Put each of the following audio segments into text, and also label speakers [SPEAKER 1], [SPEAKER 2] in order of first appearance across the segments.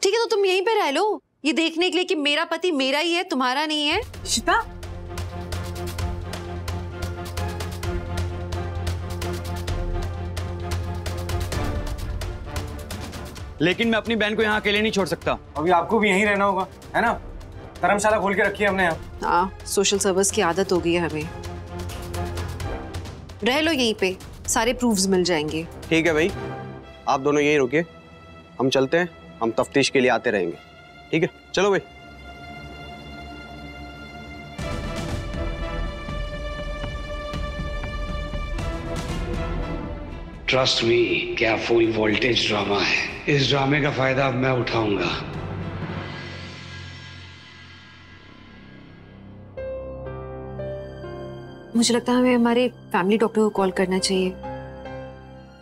[SPEAKER 1] ठीक है तो तुम यहीं पे रह लो, ये देखने के लिए कि मेरा पति मेरा ही है, तुम्हारा नहीं है।
[SPEAKER 2] इशिता,
[SPEAKER 3] लेकिन मैं अपनी बहन को यहाँ अकेले नहीं छोड़ सकता।
[SPEAKER 4] अभी आपको भी यहीं रहना होगा, है ना? धर्मशाला खोल के रखी है हमने यहाँ।
[SPEAKER 1] हाँ, सोशल सर्विस की आदत हो गई है हमें। रह लो यहीं पे, सारे प्रूफ्स मिल जाएंगे।
[SPEAKER 5] ठीक है भाई, आप दोनों यहीं रुकिए, हम चलते हैं, हम तफ्तीश के लिए आते रहेंगे। ठीक है, चलो भाई।
[SPEAKER 6] ट्रस्ट मी, क्या फुल वोल्टेज ड्रामा है। इस ड्रामे का फायदा अब मैं उठाऊंगा।
[SPEAKER 1] मुझे लगता है हमें हमारे फैमिली डॉक्टर को कॉल करना चाहिए।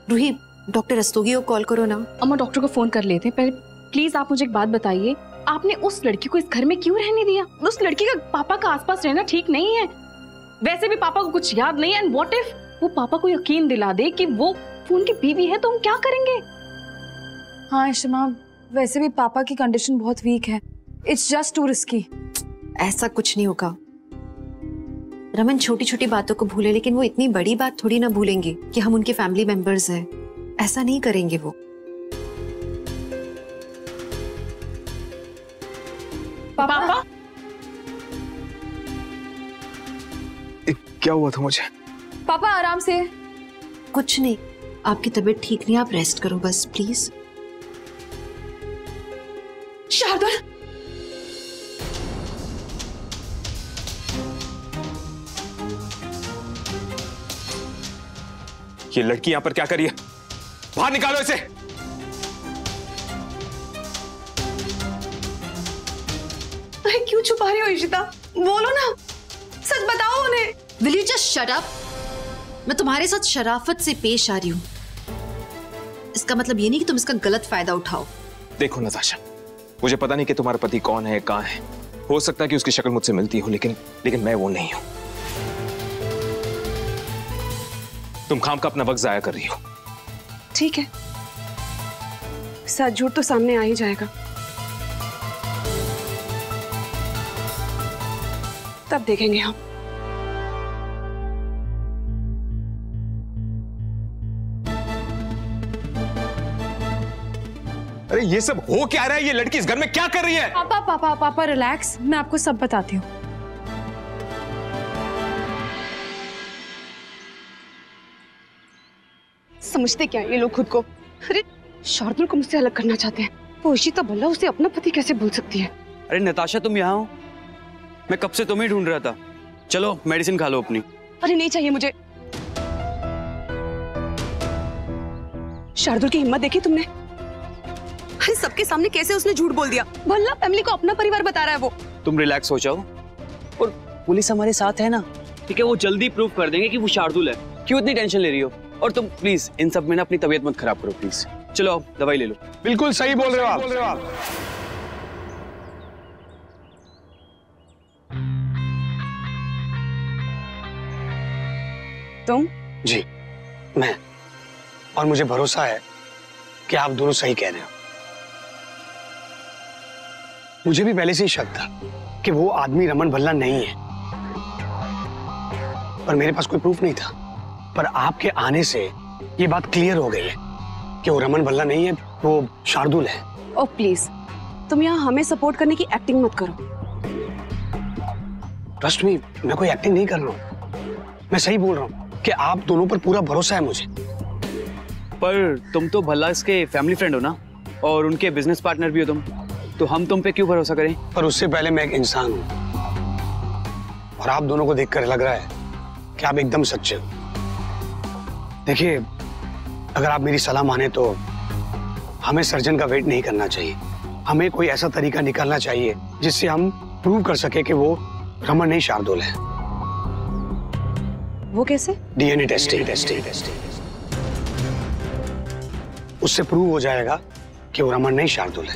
[SPEAKER 1] रूही, डॉक्टर रस्तोगी को कॉल करो ना।
[SPEAKER 2] अम्मा डॉक्टर को फोन कर लेते हैं। पहले प्लीज आप मुझे एक बात बताइए, आपने उस लड़की को इस घर में क्यों रहने दिया? उस लड़की का पापा का आसपास रहना ठीक नहीं है। वैसे भी पापा को कुछ याद नहीं है, एंड व्हाट इफ वो पापा को यकीन दिला दे कि वो उनकी बीवी है, तो हम क्या करेंगे?
[SPEAKER 7] हाँ इशिमा, वैसे भी पापा की कंडीशन बहुत वीक है। It's just to risky.
[SPEAKER 1] ऐसा कुछ नहीं होगा। रमन छोटी छोटी बातों को भूले, लेकिन वो इतनी बड़ी बात थोड़ी ना भूलेंगे कि हम उनके फैमिली मेंबर्स हैं। ऐसा नहीं करेंगे वो।
[SPEAKER 2] पापा
[SPEAKER 4] क्या हुआ था मुझे?
[SPEAKER 7] पापा आराम से।
[SPEAKER 1] कुछ नहीं, आपकी तबीयत ठीक नहीं, आप रेस्ट करो बस प्लीज।
[SPEAKER 7] शार्दुल,
[SPEAKER 4] ये लड़की यहाँ पर क्या कर रही है? बाहर निकालो इसे।
[SPEAKER 7] अरे क्यों छुपा रही हो इशिता? बोलो ना, सच बताओ उन्हें।
[SPEAKER 1] Will you just shut up? मैं तुम्हारे साथ शराफत से पेश आ रही हूँ, इसका मतलब ये नहीं कि तुम इसका गलत फायदा उठाओ।
[SPEAKER 4] देखो नताशा, मुझे पता नहीं कि तुम्हारा पति कौन है, कहाँ है। हो सकता है कि उसकी शक्ल मुझसे मिलती हो, लेकिन मैं वो नहीं हूं। तुम खाम का अपना वक्त जाया कर रही हो।
[SPEAKER 7] ठीक है, सच झूठ तो सामने आ ही जाएगा, तब देखेंगे हम।
[SPEAKER 4] अरे ये सब हो क्या रहा है? ये लड़की इस घर में क्या कर रही है?
[SPEAKER 7] पापा पापा पापा रिलैक्स, मैं आपको सब बताती हूँ। समझते क्या ये लोग खुद को? अरे शार्दुल को मुझसे अलग करना चाहते हैं। वो इशिता भल्ला उसे अपना पति कैसे भूल सकती है?
[SPEAKER 3] अरे नताशा, तुम यहाँ हो? मैं कब से तुम्हें ढूंढ रहा था। चलो मेडिसिन खा लो अपनी।
[SPEAKER 7] अरे नहीं चाहिए मुझे। शार्दुल की हिम्मत देखी तुमने? अरे सबके सामने कैसे उसने झूठ बोल दिया। भल्ला फैमिली को अपना परिवार बता रहा है वो।
[SPEAKER 3] तुम रिलैक्स हो जाओ, और पुलिस हमारे साथ है ना, ठीक है? वो जल्दी प्रूव कर देंगे कि वो शार्दुल है। क्यों इतनी टेंशन ले रही हो? और तुम प्लीज इन सब में ना अपनी तबीयत मत खराब करो प्लीज। चलो आओ, दवाई ले लो।
[SPEAKER 4] बिल्कुल सही बोल रहे हो आप।
[SPEAKER 7] तुम?
[SPEAKER 6] जी मैं, और मुझे भरोसा है कि आप दोनों सही कह रहे हो। मुझे भी पहले से ही शक था कि वो आदमी रमन भल्ला नहीं है, पर मेरे पास कोई प्रूफ नहीं था। पर आपके आने से ये बात क्लियर हो गई है कि वो रमन भल्ला नहीं है, वो शार्दुल है।
[SPEAKER 7] ओ प्लीज, तुम यहाँ हमें सपोर्ट करने की एक्टिंग मत करो।
[SPEAKER 6] ट्रस्ट मी, मैं कोई एक्टिंग नहीं कर रहा हूँ, मैं सही बोल रहा हूँ कि आप दोनों पर पूरा भरोसा है मुझे।
[SPEAKER 3] पर तुम तो भल्ला इसके फैमिली फ्रेंड हो ना, और उनके बिजनेस पार्टनर भी हो तुम, तो हम तुम पे क्यों भरोसा करें?
[SPEAKER 6] पर उससे पहले मैं एक इंसान हूँ, और आप दोनों को देखकर लग रहा है कि आप एकदम सच्चे हो। देखिए, अगर आप मेरी सलाह माने तो हमें सर्जन का वेट नहीं करना चाहिए। हमें कोई ऐसा तरीका निकालना चाहिए जिससे हम प्रूव कर सके कि वो रमन नहीं शार्दुल है।
[SPEAKER 7] वो कैसे?
[SPEAKER 6] DNA testing. उससे प्रूव हो जाएगा कि वो रमन नहीं शार्दुल है।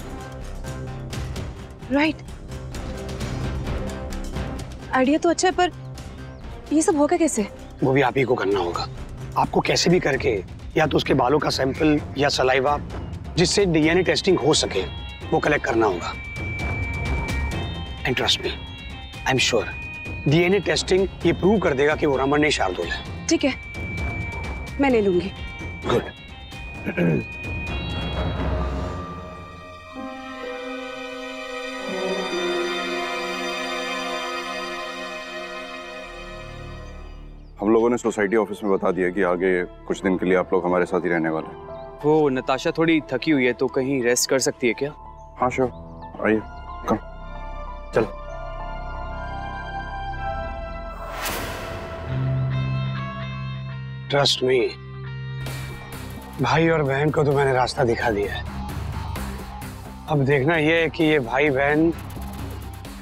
[SPEAKER 7] राइट, आइडिया तो अच्छा है, पर ये सब होगा कैसे?
[SPEAKER 6] वो भी आप ही को करना होगा। आपको कैसे भी करके या तो उसके बालों का सैंपल या सलाइवा, जिससे डीएनए टेस्टिंग हो सके, वो कलेक्ट करना होगा। And trust me, I am sure DNA testing ये प्रूव कर देगा कि वो रमन नहीं शार्दुल है।
[SPEAKER 7] ठीक है, मैं ले लूंगी।
[SPEAKER 6] गुड।
[SPEAKER 8] हम लोगों ने सोसाइटी ऑफिस में बता दिया कि आगे कुछ दिन के लिए आप लोग हमारे साथ ही रहने वाले हैं।
[SPEAKER 3] वो नताशा थोड़ी थकी हुई है तो कहीं रेस्ट कर सकती है क्या?
[SPEAKER 8] हाँ श्योर, आइए कम।
[SPEAKER 6] चलो। ट्रस्ट मी, भाई और बहन को तो मैंने रास्ता दिखा दिया है। अब देखना यह है कि ये भाई बहन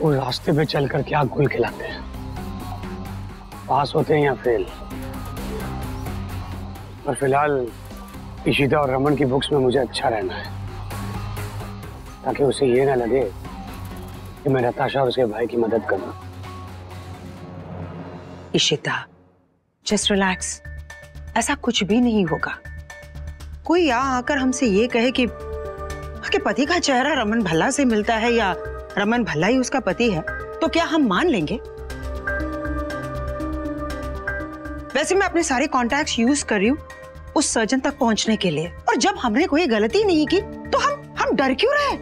[SPEAKER 6] उस रास्ते पे चलकर क्या गुल खिलाते हैं, पास होते हैं या फेल। पर फिलहाल इशिता और रमन की बुक्स में मुझे अच्छा रहना है, ताकि उसे ये ना लगे कि मैं नताशा और उसके भाई की मदद करूं।
[SPEAKER 9] इशिता, जस्ट रिलैक्स, ऐसा कुछ भी नहीं होगा। कोई यहाँ आकर हमसे ये कहे कि पति का चेहरा रमन भल्ला से मिलता है या रमन भल्ला ही उसका पति है, तो क्या हम मान लेंगे? वैसे मैं अपने सारे कॉन्टैक्ट्स यूज कर रही हूँ उस सर्जन तक पहुंचने के लिए, और जब हमने कोई गलती नहीं की तो हम डर क्यों रहे?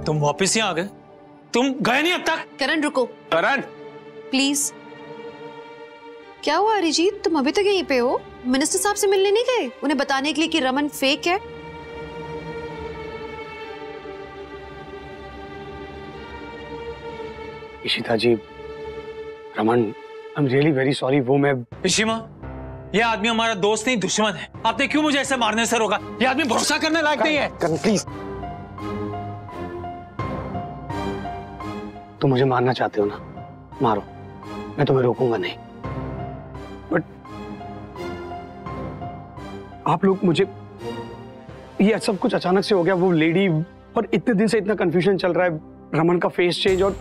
[SPEAKER 10] तुम वापस यहाँ आ गए? तुम गए नहीं अब तक?
[SPEAKER 1] करण रुको।
[SPEAKER 4] करण,
[SPEAKER 1] प्लीज। क्या हुआ अरिजीत, तुम अभी तक यहीं पे हो? मिनिस्टर साहब से मिलने नहीं गए उन्हें बताने के लिए कि रमन फेक है?
[SPEAKER 6] Ishita ji, Raman, I am really very sorry. वो मैं
[SPEAKER 10] इशिमा, ये आदमी हमारा दोस्त नहीं दुश्मन है। आपने क्यों मुझे ऐसे मारने से रोका? ये आदमी भरोसा करने लायक नहीं है।
[SPEAKER 6] करण प्लीज, तुम मुझे मारना चाहते हो ना, मारो, मैं तुम्हें रोकूंगा नहीं। बट आप लोग मुझे, ये सब कुछ अचानक से हो गया, वो लेडी, और इतने दिन से इतना कंफ्यूजन चल रहा है, रमन का फेस चेंज, और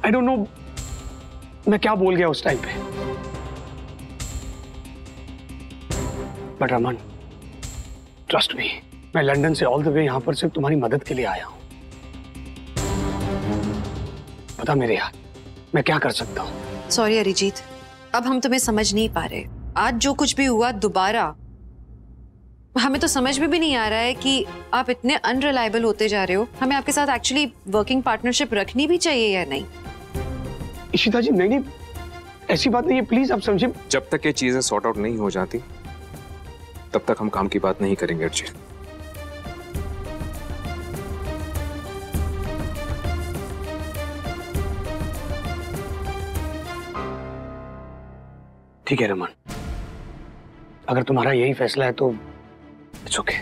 [SPEAKER 6] आई डोंट नो मैं क्या बोल गया उस टाइम पे। बट रमन, ट्रस्ट मी, मैं लंदन से ऑल द वे यहां पर सिर्फ तुम्हारी मदद के लिए आया हूं। बता मेरे यार, मैं क्या कर सकता हूं?
[SPEAKER 1] सॉरी अरिजीत, अब हम तुम्हें समझ नहीं पा रहे। आज जो कुछ भी हुआ दोबारा, हमें तो समझ में भी नहीं आ रहा है कि आप इतने अनरिलायबल होते जा रहे हो। हमें आपके साथ एक्चुअली वर्किंग पार्टनरशिप रखनी भी चाहिए या नहीं?
[SPEAKER 6] इशिता जी, नहीं, ऐसी बात नहीं है, प्लीज आप समझिए।
[SPEAKER 4] जब तक ये चीजें सॉर्ट आउट नहीं हो जाती तब तक हम काम की बात नहीं करेंगे अर्जी।
[SPEAKER 6] ठीक है रमन, अगर तुम्हारा यही फैसला है तो इट्स ओके।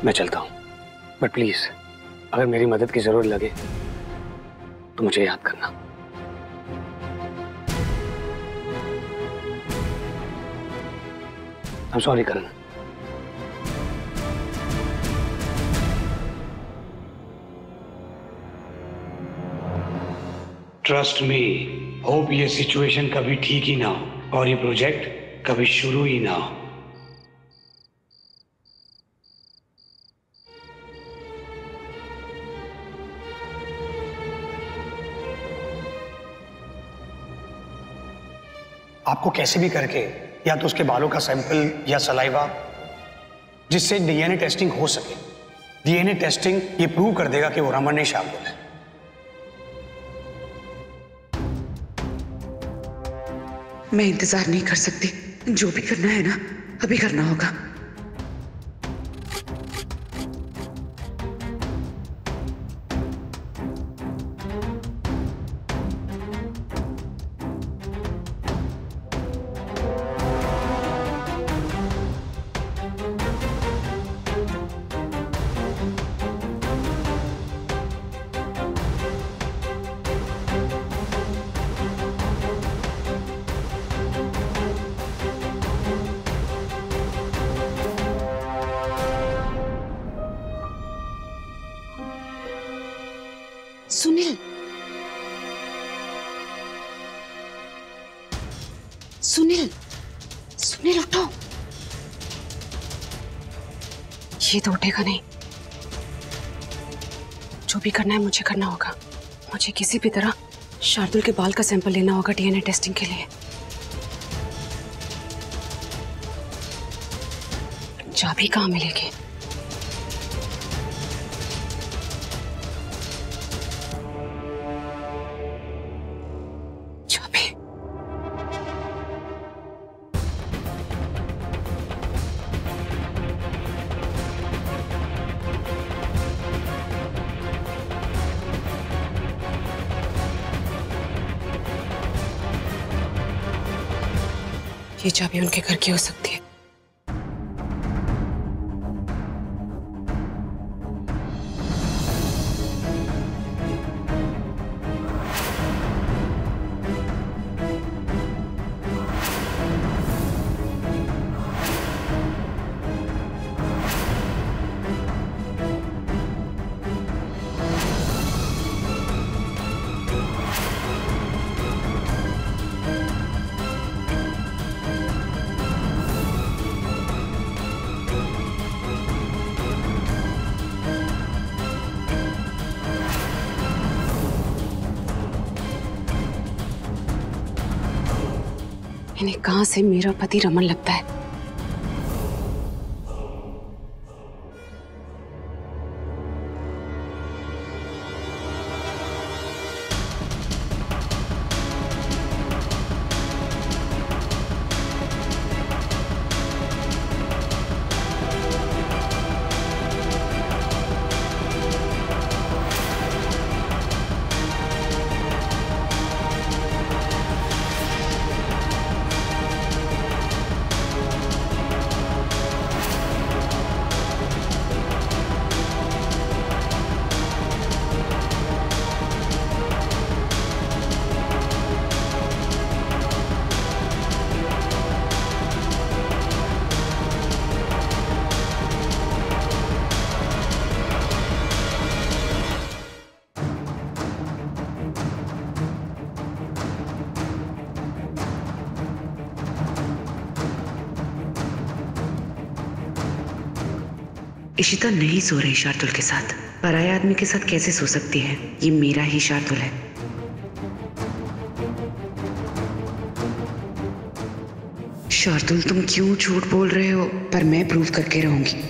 [SPEAKER 6] मैं चलता हूं, बट प्लीज अगर मेरी मदद की जरूरत लगे तो मुझे याद करना। I am sorry Karan. Trust me, hope ये सिचुएशन कभी ठीक ही ना हो और ये प्रोजेक्ट कभी शुरू ही ना हो। आपको कैसे भी करके या तो उसके बालों का सैंपल या सलाइवा, जिससे डीएनए टेस्टिंग हो सके। डीएनए टेस्टिंग ये प्रूव कर देगा कि वो रमन नहीं शार्दुल है।
[SPEAKER 9] मैं इंतजार नहीं कर सकती, जो भी करना है ना अभी करना होगा।
[SPEAKER 7] सुनील, सुनील, सुनील उठो। ये तो उठेगा नहीं। जो भी करना है मुझे करना होगा। मुझे किसी भी तरह शार्दुल के बाल का सैंपल लेना होगा डीएनए टेस्टिंग के लिए। चाबी कहाँ मिलेगी? चाबी। ये चाबी उनके घर की हो सकती है। इन्हें कहां से मेरा पति रमन लगता है?
[SPEAKER 11] इशिता नहीं सो रही शार्दुल के साथ। पराये आदमी के साथ कैसे सो सकती है? ये मेरा ही शार्दुल है। शार्दुल, तुम क्यों झूठ बोल रहे हो? पर मैं प्रूव करके रहूंगी।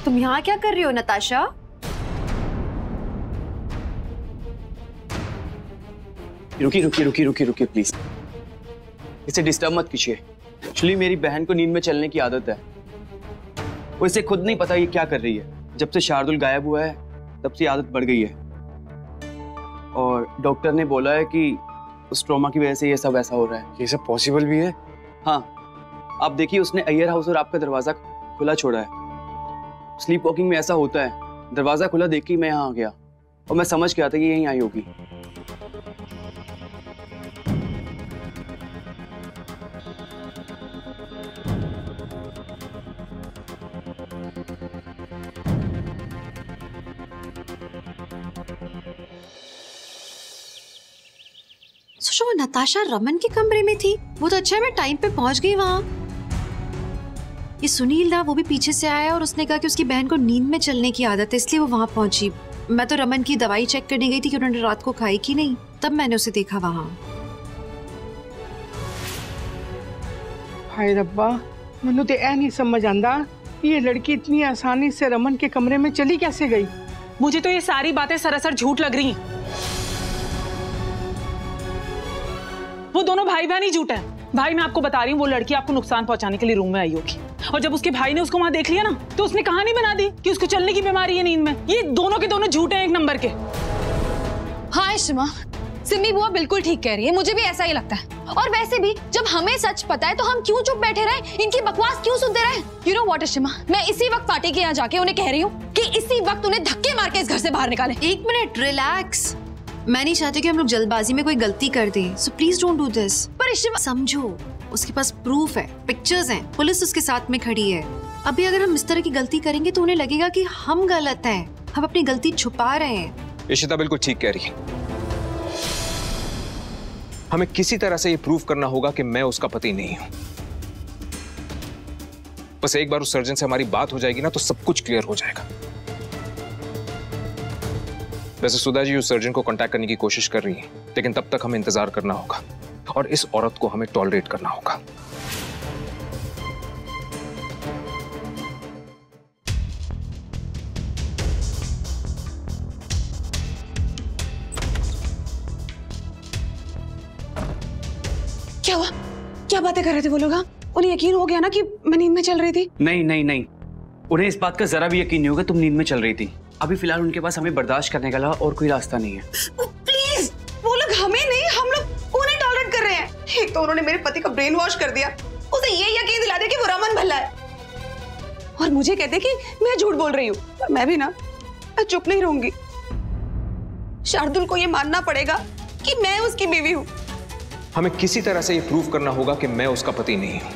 [SPEAKER 1] तुम यहाँ क्या कर रही हो नताशा?
[SPEAKER 3] रुकिए रुकिए रुकिए रुकिए रुकिए प्लीज, इसे डिस्टर्ब मत कीजिए। एक्चुअली मेरी बहन को नींद में चलने की आदत है। वो इसे खुद नहीं पता ये क्या कर रही है। जब से शार्दुल गायब हुआ है तब से आदत बढ़ गई है, और डॉक्टर ने बोला है कि उस ट्रॉमा की वजह से ये सब ऐसा हो रहा है।
[SPEAKER 6] ये सब पॉसिबल भी है?
[SPEAKER 3] हाँ, आप देखिए, उसने अय्यर हाउस और आपका दरवाजा खुला छोड़ा है। स्लीप वॉकिंग में ऐसा होता है। दरवाजा खुला देख के मैं यहाँ आ गया और मैं समझ गया था कि यहीं आई होगी।
[SPEAKER 1] सोचो, वो नताशा रमन के कमरे में थी। वो तो अच्छा है मैं टाइम पे पहुंच गई वहां। ये सुनील था, वो भी पीछे से आया और उसने कहा कि उसकी बहन को नींद में चलने की आदत है, इसलिए वो वहां पहुंची। मैं तो रमन की दवाई चेक करने गई थी कि उन्होंने रात को खाई कि नहीं, तब मैंने उसे देखा वहां।
[SPEAKER 12] हाय रब्बा, मैनू तो यह नहीं समझ आंदा ये लड़की इतनी आसानी से रमन के कमरे में चली कैसे गई।
[SPEAKER 2] मुझे तो ये सारी बातें सरासर झूठ लग रही। वो दोनों भाई बहन ही झूठ है।
[SPEAKER 13] भाई मैं आपको बता रही हूँ, वो लड़की आपको नुकसान पहुंचाने के लिए रूम में आई होगी, और जब उसके भाई ने उसको वहां देख लिया ना, तो उसने कहानी बना दी कि उसको चलने की बीमारी है नींद में। ये दोनों के दोनों झूठे हैं एक नंबर के।
[SPEAKER 14] हाँ शिमा, सिमी बुआ बिल्कुल ठीक कह रही है, मुझे भी ऐसा ही लगता है। और वैसे भी जब हमें सच पता है तो हम क्यों चुप बैठे रहे, इनकी बकवास क्यों सुनते रहे? यू नो व्हाट शिमा, मैं इसी वक्त पार्टी के यहाँ जाके उन्हें कह रही हूँ कि इसी वक्त उन्हें धक्के मार के इस घर से बाहर निकालें।
[SPEAKER 1] एक मिनट, रिलैक्स। मैं नहीं चाहती कि हम लोग जल्दबाजी में कोई गलती कर दें, so please don't do this.
[SPEAKER 14] पर शिमा
[SPEAKER 1] समझो, उसके पास प्रूफ है, पिक्चर्स हैं, पुलिस उसके साथ में खड़ी है। अभी अगर हम इस तरह की गलती करेंगे तो उन्हें लगेगा कि हम गलत हैं, हम अपनी गलती छुपा रहे हैं।
[SPEAKER 4] इशिता बिल्कुल ठीक कह रही है। हमें किसी तरह से ये प्रूव करना होगा कि मैं उसका पति नहीं हूं। बस एक बार उस सर्जन से हमारी बात हो जाएगी ना, तो सब कुछ क्लियर हो जाएगा। वैसे सुधा जी उस सर्जन को कांटेक्ट करने की कोशिश कर रही हैं, लेकिन तब तक हमें इंतजार करना होगा और इस औरत को हमें टॉलरेट करना होगा।
[SPEAKER 7] क्या हुआ? क्या बातें कर रहे थे वो लोग? उन्हें यकीन हो गया ना कि मैं नींद में चल रही थी?
[SPEAKER 3] नहीं नहीं नहीं, उन्हें इस बात का जरा भी यकीन नहीं होगा तुम नींद में चल रही थी। अभी फिलहाल उनके पास हमें बर्दाश्त करने के अलावा और कोई रास्ता नहीं है।
[SPEAKER 7] प्लीज, वो लोग हमें नहीं, हम लोग उन्हें टॉलरेट कर रहे हैं। एक तो उन्होंने मेरे पति का ब्रेन वॉश कर दिया, उसे ये यकीन दिला दिया कि वो रमन भल्ला है, और मुझे कहते कि मैं झूठ बोल रही हूँ। पर मैं भी ना, मैं चुप नहीं रहूंगी। शार्दुल को ये मानना पड़ेगा कि मैं उसकी बीवी हूँ।
[SPEAKER 4] हमें किसी तरह से ये प्रूव करना होगा कि मैं उसका पति नहीं हूं।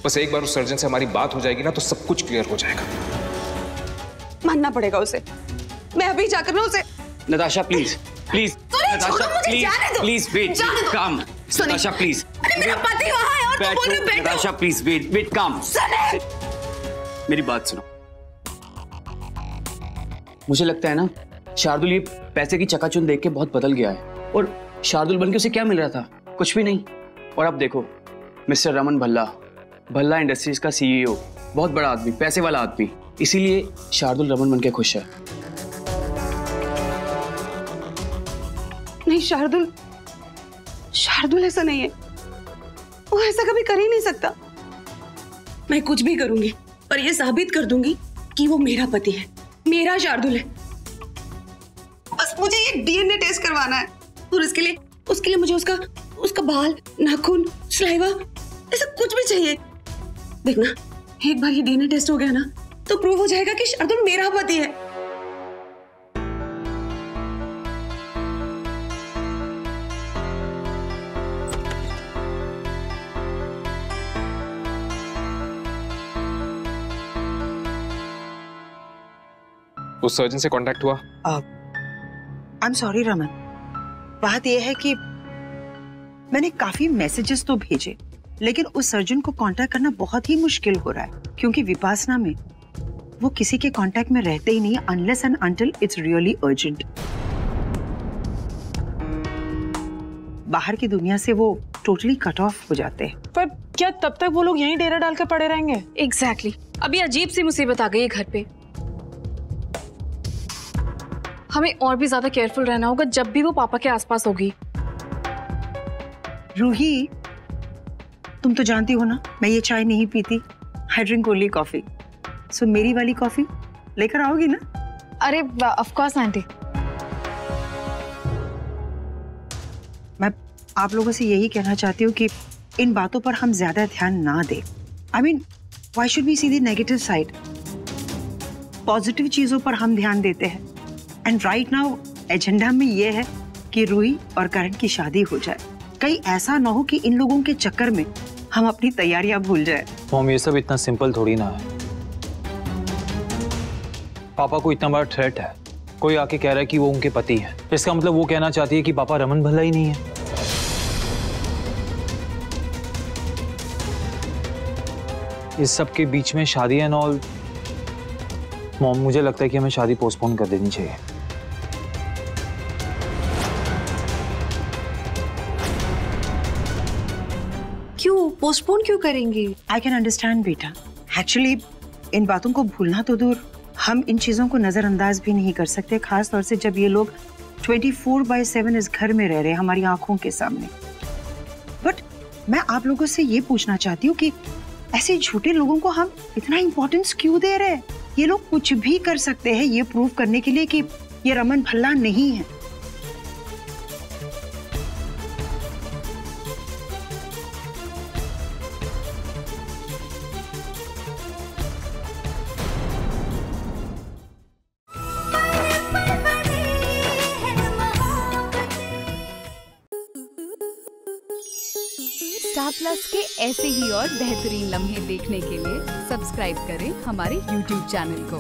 [SPEAKER 4] बस एक बार उस सर्जन से हमारी बात हो जाएगी ना, तो सब कुछ क्लियर हो जाएगा।
[SPEAKER 7] मानना पड़ेगा उसे। मैं अभी जाकर ना उसे।
[SPEAKER 3] Natasha please please, Natasha please please wait, काम। नताशा प्लीज,
[SPEAKER 7] अरे मेरा पति वहाँ है और तुम बोल रहे हो बैठो।
[SPEAKER 3] नताशा प्लीज वेट वेट, काम। मेरी बात सुनो। मुझे लगता है ना शार्दुल ये पैसे की चकाचौंध देख के बहुत बदल गया है, और शार्दुल बन के उसे क्या मिल रहा था? कुछ भी नहीं। और अब देखो, मिस्टर रमन भल्ला, भल्ला इंडस्ट्रीज का सीईओ, बहुत बड़ा आदमी, पैसे वाला आदमी, इसीलिए शार्दुल रमन बन के खुश है।
[SPEAKER 7] नहीं, शार्दुल ऐसा नहीं है। वो ऐसा कभी कर ही नहीं सकता। मैं कुछ भी करूंगी, पर ये साबित कर दूंगी कि वो मेरा पति है, मेरा शार्दुल है। बस मुझे ये डीएनए टेस्ट करवाना है, और उसके लिए मुझे उसका बाल, नाखून, सलाइवा, ऐसा कुछ भी चाहिए। देखना, एक बार ये डीएनए टेस्ट हो गया ना, तो प्रूव हो जाएगा कि शार्दुल मेरा पति है।
[SPEAKER 4] उस सर्जन से कांटेक्ट हुआ?
[SPEAKER 9] आई एम सॉरी रमन, बात यह है कि मैंने काफी मैसेजेस तो भेजे, लेकिन उस सर्जन को कांटेक्ट करना बहुत ही मुश्किल हो रहा है, क्योंकि विपासना में वो किसी के कांटेक्ट में रहते ही नहीं, unless and until it's really urgent. बाहर की दुनिया से वो टोटली कट ऑफ हो जाते हैं।
[SPEAKER 13] पर क्या तब तक वो लोग यहीं डेरा डालकर पड़े रहेंगे?
[SPEAKER 2] एग्जैक्टली। अभी अजीब सी मुसीबत आ गई है घर पे। हमें और भी ज्यादा केयरफुल रहना होगा जब भी वो पापा के आसपास होगी।
[SPEAKER 9] रूही, तुम तो जानती हो ना, मैं ये चाय नहीं पीती, आई ड्रिंक ओनली कॉफी। सो मेरी वाली कॉफी लेकर आओगी ना?
[SPEAKER 2] अरे ऑफ कोर्स आंटी।
[SPEAKER 9] मैं आप लोगों से यही कहना चाहती हूँ कि इन बातों पर हम ज्यादा ध्यान ना दें। I mean, why should we see the negative side? Positive चीजों पर हम ध्यान देते हैं। एंड राइट नाउ एजेंडा में ये है कि रूही और करण की शादी हो जाए। कहीं ऐसा ना हो कि इन लोगों के चक्कर में हम अपनी तैयारियां भूल जाए।
[SPEAKER 10] मॉम, ये सब इतना सिंपल थोड़ी ना है। पापा को इतना बड़ा थ्रेट है, कोई आके कह रहा है कि वो उनके पति है, इसका मतलब वो कहना चाहती है कि पापा रमन भल्ला ही नहीं है। इस सब के बीच में शादी एंड ऑल, मॉम मुझे लगता है कि हमें शादी पोस्टपोन कर देनी चाहिए।
[SPEAKER 1] क्यों पोस्टपोन क्यों करेंगे?
[SPEAKER 9] आई कैन अंडरस्टैंड बेटा। एक्चुअली इन बातों को भूलना तो दूर, हम इन चीजों को नजरअंदाज भी नहीं कर सकते, खास तौर से जब ये लोग 24/7 इस घर में रह रहे हैं हमारी आंखों के सामने। बट मैं आप लोगों से ये पूछना चाहती हूँ कि ऐसे झूठे लोगों को हम इतना इम्पोर्टेंस क्यों दे रहे हैं? ये लोग कुछ भी कर सकते हैं ये प्रूव करने के लिए कि ये रमन भल्ला नहीं है।
[SPEAKER 15] स्टार प्लस के ऐसे ही और बेहतरीन लम्हे देखने के लिए सब्सक्राइब करें हमारे YouTube चैनल को।